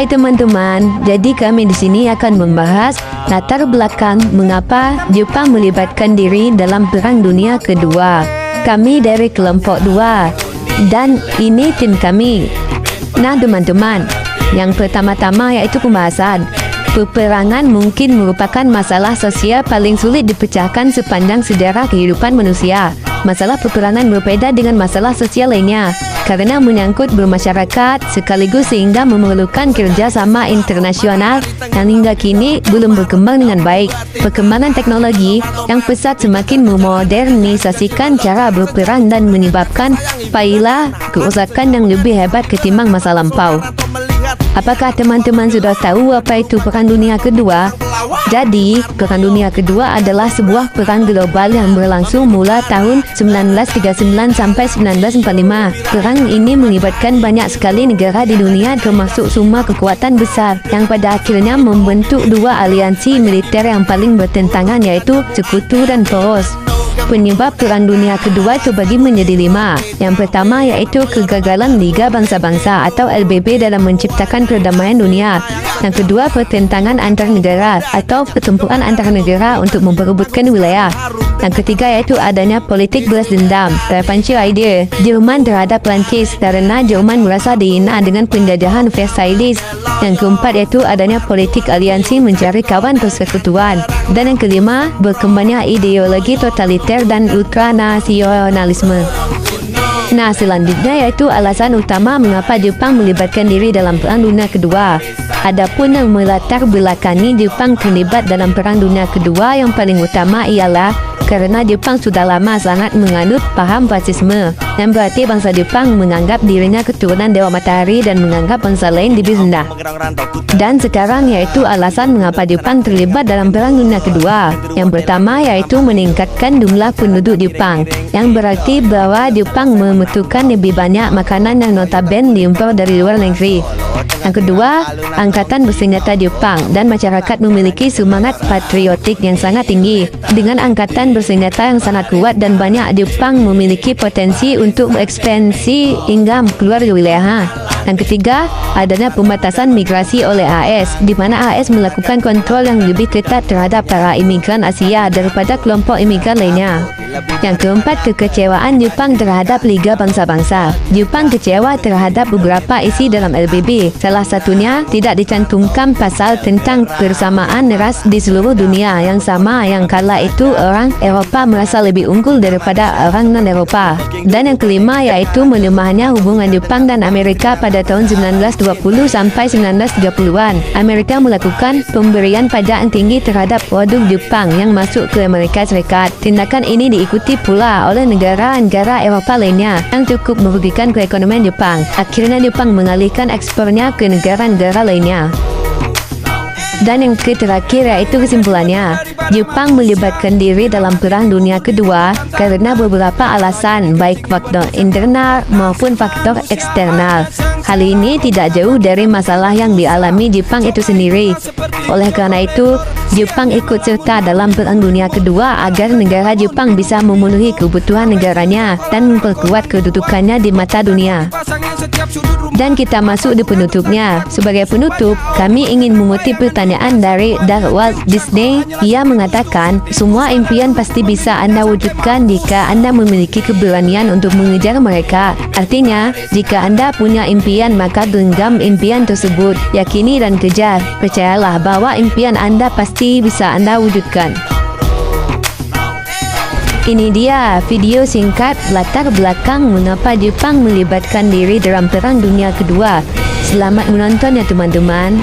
Hai teman-teman, jadi kami di sini akan membahas latar belakang mengapa Jepang melibatkan diri dalam Perang Dunia Kedua. Kami dari kelompok 2 dan ini tim kami. Nah teman-teman, yang pertama-tama yaitu pembahasan. Peperangan mungkin merupakan masalah sosial paling sulit dipecahkan sepanjang sejarah kehidupan manusia. Masalah peperangan berbeda dengan masalah sosial lainnya karena menyangkut bermasyarakat sekaligus sehingga memerlukan kerjasama internasional yang hingga kini belum berkembang dengan baik. Perkembangan teknologi yang pesat semakin memodernisasikan cara berperang dan menyebabkan pailah kerusakan yang lebih hebat ketimbang masa lampau. Apakah teman-teman sudah tahu apa itu Perang Dunia Kedua? Jadi, Perang Dunia Kedua adalah sebuah perang global yang berlangsung mula tahun 1939 sampai 1945. Perang ini melibatkan banyak sekali negara di dunia termasuk semua kekuatan besar yang pada akhirnya membentuk dua aliansi militer yang paling bertentangan yaitu Sekutu dan Poros. Penyebab Perang Dunia Kedua terbagi menjadi 5. Yang pertama yaitu kegagalan Liga Bangsa-Bangsa atau LBB dalam menciptakan perdamaian dunia. Yang kedua, pertentangan antar negara atau pertempuran antar negara untuk memperebutkan wilayah. Yang ketiga yaitu adanya politik balas dendam, Revanche idea Jerman terhadap Prancis karena Jerman merasa dihina dengan penjajahan Versailles. Yang keempat yaitu adanya politik aliansi mencari kawan persekutuan. Dan yang kelima, berkembangnya ideologi totaliter dan ultranasionalisme. Nah, selanjutnya yaitu alasan utama mengapa Jepang melibatkan diri dalam Perang Dunia Kedua. Adapun yang melatar belakangi Jepang terlibat dalam Perang Dunia Kedua yang paling utama ialah karena Jepang sudah lama sangat menganut paham fasisme, yang berarti bangsa Jepang menganggap dirinya keturunan Dewa Matahari dan menganggap bangsa lain lebih rendah. Dan sekarang yaitu alasan mengapa Jepang terlibat dalam Perang Dunia Kedua. Yang pertama yaitu meningkatkan jumlah penduduk Jepang, yang berarti bahwa Jepang membutuhkan lebih banyak makanan yang notabene diimpor dari luar negeri. Yang kedua, angkatan bersenjata Jepang dan masyarakat memiliki semangat patriotik yang sangat tinggi. Dengan angkatan bersenjata yang sangat kuat dan banyak, Jepang memiliki potensi untuk berekspansi hingga keluar dari wilayah. Yang ketiga, adanya pembatasan migrasi oleh AS, di mana AS melakukan kontrol yang lebih ketat terhadap para imigran Asia daripada kelompok imigran lainnya. Yang keempat, kekecewaan Jepang terhadap Liga Bangsa-Bangsa. Jepang kecewa terhadap beberapa isi dalam LBB. Salah satunya, tidak dicantumkan pasal tentang persamaan ras di seluruh dunia yang sama, yang kala itu orang Eropa merasa lebih unggul daripada orang non-Eropa. Dan yang kelima yaitu melemahnya hubungan Jepang dan Amerika pada tahun 1920 sampai 1930-an. Amerika melakukan pemberian pajak yang tinggi terhadap produk Jepang yang masuk ke Amerika Serikat. Tindakan ini diikuti pula oleh negara-negara Eropa lainnya yang cukup merugikan keekonomian Jepang. Akhirnya Jepang mengalihkan ekspornya ke negara-negara lainnya. Dan yang terakhir yaitu kesimpulannya, Jepang melibatkan diri dalam Perang Dunia Kedua karena beberapa alasan, baik faktor internal maupun faktor eksternal. Hal ini tidak jauh dari masalah yang dialami Jepang itu sendiri. Oleh karena itu, Jepang ikut serta dalam Perang Dunia Kedua agar negara Jepang bisa memenuhi kebutuhan negaranya dan memperkuat kedudukannya di mata dunia. Dan kita masuk di penutupnya. Sebagai penutup, kami ingin mengutip pertanyaan dari Walt Disney. Ia mengatakan, semua impian pasti bisa Anda wujudkan jika Anda memiliki keberanian untuk mengejar mereka. Artinya, jika Anda punya impian, maka genggam impian tersebut, yakini dan kejar. Percayalah bahwa impian Anda pasti bisa Anda wujudkan. Ini dia video singkat latar belakang mengapa Jepang melibatkan diri dalam Perang Dunia Kedua. Selamat menonton ya teman-teman.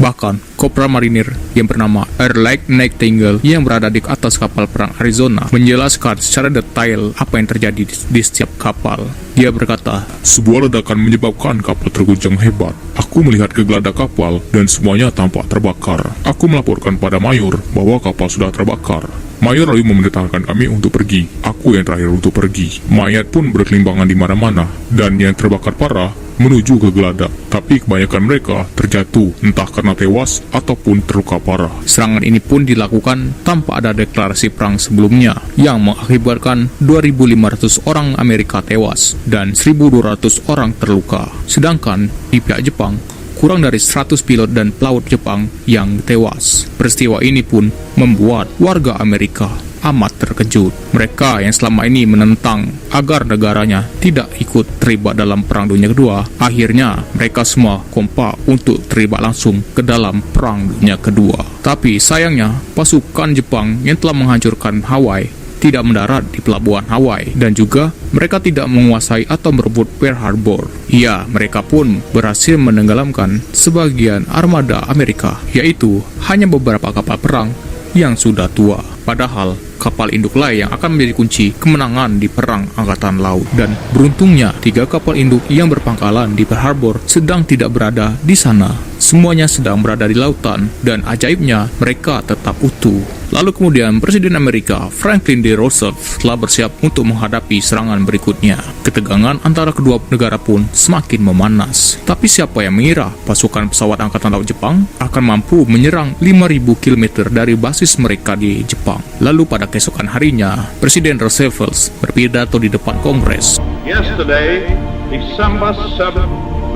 Bahkan, Kopral Marinir yang bernama Erlich Nightingale yang berada di atas kapal perang Arizona menjelaskan secara detail apa yang terjadi di setiap kapal. Dia berkata, "Sebuah ledakan menyebabkan kapal terguncang hebat. Aku melihat ke geladak kapal dan semuanya tampak terbakar. Aku melaporkan pada mayor bahwa kapal sudah terbakar. Mayor lalu memerintahkan kami untuk pergi. Aku yang terakhir untuk pergi. Mayat pun berkelimbangan di mana-mana, dan yang terbakar parah menuju ke geladak, tapi kebanyakan mereka terjatuh entah karena tewas ataupun terluka parah. Serangan ini pun dilakukan tanpa ada deklarasi perang sebelumnya yang mengakibatkan 2.500 orang Amerika tewas dan 1.200 orang terluka. Sedangkan di pihak Jepang, kurang dari 100 pilot dan pelaut Jepang yang tewas. Peristiwa ini pun membuat warga Amerika amat terkejut. Mereka yang selama ini menentang agar negaranya tidak ikut terlibat dalam Perang Dunia Kedua, akhirnya mereka semua kompak untuk terlibat langsung ke dalam Perang Dunia Kedua. Tapi sayangnya, pasukan Jepang yang telah menghancurkan Hawaii tidak mendarat di pelabuhan Hawaii, dan juga mereka tidak menguasai atau merebut Pearl Harbor. Ya, mereka pun berhasil menenggelamkan sebagian armada Amerika, yaitu hanya beberapa kapal perang yang sudah tua. Padahal kapal induklah yang akan menjadi kunci kemenangan di Perang Angkatan Laut. Dan beruntungnya 3 kapal induk yang berpangkalan di Pearl Harbor sedang tidak berada di sana. Semuanya sedang berada di lautan, dan ajaibnya mereka tetap utuh. Lalu kemudian Presiden Amerika Franklin D. Roosevelt telah bersiap untuk menghadapi serangan berikutnya. Ketegangan antara kedua negara pun semakin memanas. Tapi siapa yang mengira pasukan pesawat Angkatan Laut Jepang akan mampu menyerang 5.000 km dari basis mereka di Jepang. Lalu pada keesokan harinya, Presiden Roosevelt berpidato di depan Kongres. Yesterday, December 7,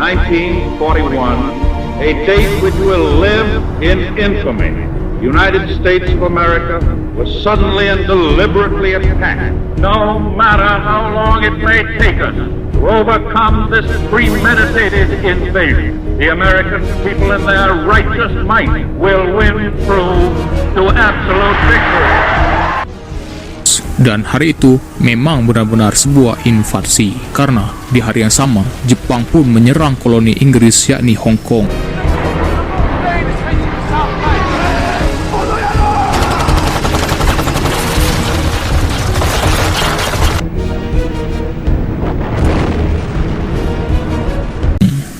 1941, a date which will live in infamy. United States of America was suddenly and deliberately attacked. No matter how long it may take us to overcome this premeditated invasion, the American people in their righteous might will win through to absolute victory. Dan hari itu memang benar-benar sebuah invasi, karena di hari yang sama Jepang pun menyerang koloni Inggris yakni Hong Kong.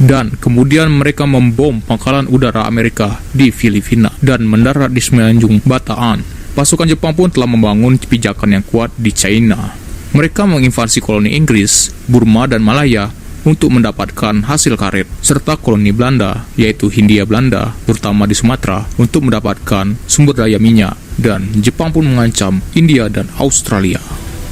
Dan kemudian mereka membom pangkalan udara Amerika di Filipina dan mendarat di semenanjung Bataan. Pasukan Jepang pun telah membangun pijakan yang kuat di China. Mereka menginvasi koloni Inggris, Burma, dan Malaya untuk mendapatkan hasil karet, serta koloni Belanda, yaitu Hindia Belanda, terutama di Sumatera, untuk mendapatkan sumber daya minyak. Dan Jepang pun mengancam India dan Australia.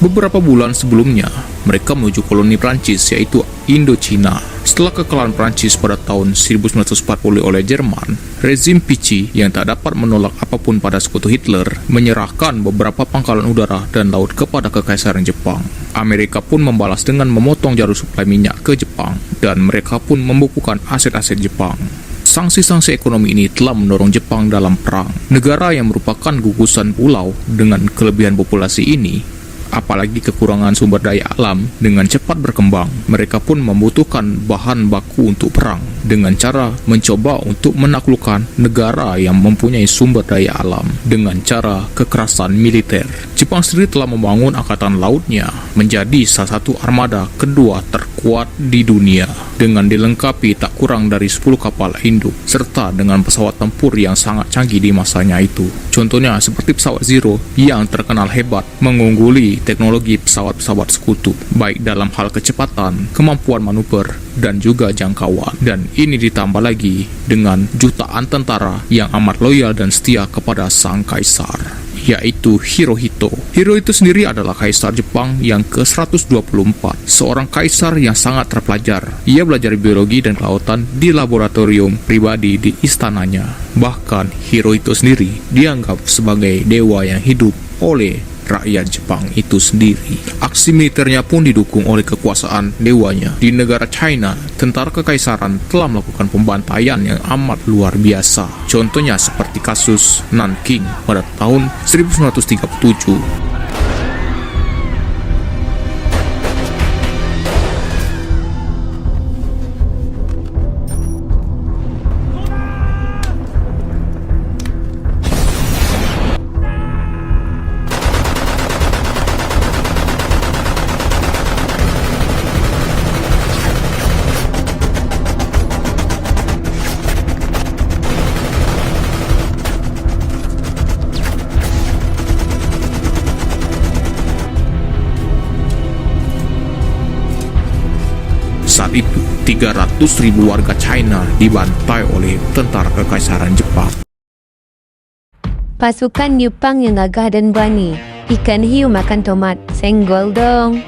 Beberapa bulan sebelumnya, mereka menuju koloni Prancis, yaitu Indochina. Setelah kekalahan Prancis pada tahun 1940 oleh Jerman, rezim Vichy yang tak dapat menolak apapun pada sekutu Hitler menyerahkan beberapa pangkalan udara dan laut kepada Kekaisaran Jepang. Amerika pun membalas dengan memotong jalur suplai minyak ke Jepang, dan mereka pun membukukan aset-aset Jepang. Sanksi-sanksi ekonomi ini telah mendorong Jepang dalam perang. Negara yang merupakan gugusan pulau dengan kelebihan populasi ini, apalagi kekurangan sumber daya alam, dengan cepat berkembang. Mereka pun membutuhkan bahan baku untuk perang dengan cara mencoba untuk menaklukkan negara yang mempunyai sumber daya alam dengan cara kekerasan militer. Jepang sendiri telah membangun angkatan lautnya menjadi salah satu armada kedua terkuat di dunia, dengan dilengkapi tak kurang dari 10 kapal induk serta dengan pesawat tempur yang sangat canggih di masanya itu. Contohnya seperti pesawat Zero yang terkenal hebat mengungguli teknologi pesawat-pesawat sekutu, baik dalam hal kecepatan, kemampuan manuver, dan juga jangkauan. Dan ini ditambah lagi dengan jutaan tentara yang amat loyal dan setia kepada sang kaisar, yaitu Hirohito. Hirohito sendiri adalah kaisar Jepang yang ke-124, seorang kaisar yang sangat terpelajar. Ia belajar biologi dan kelautan di laboratorium pribadi di istananya. Bahkan Hirohito sendiri dianggap sebagai dewa yang hidup oleh rakyat Jepang itu sendiri. Aksi militernya pun didukung oleh kekuasaan dewanya. Di negara China, tentara kekaisaran telah melakukan pembantaian yang amat luar biasa. Contohnya seperti kasus Nanking pada tahun 1937. Saat itu, 300.000 warga China dibantai oleh tentara kekaisaran Jepang. Pasukan Jepang yang gagah dan berani. Ikan hiu makan tomat, senggol dong.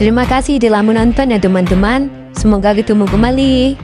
Terima kasih telah menonton ya teman-teman. Semoga ketemu kembali.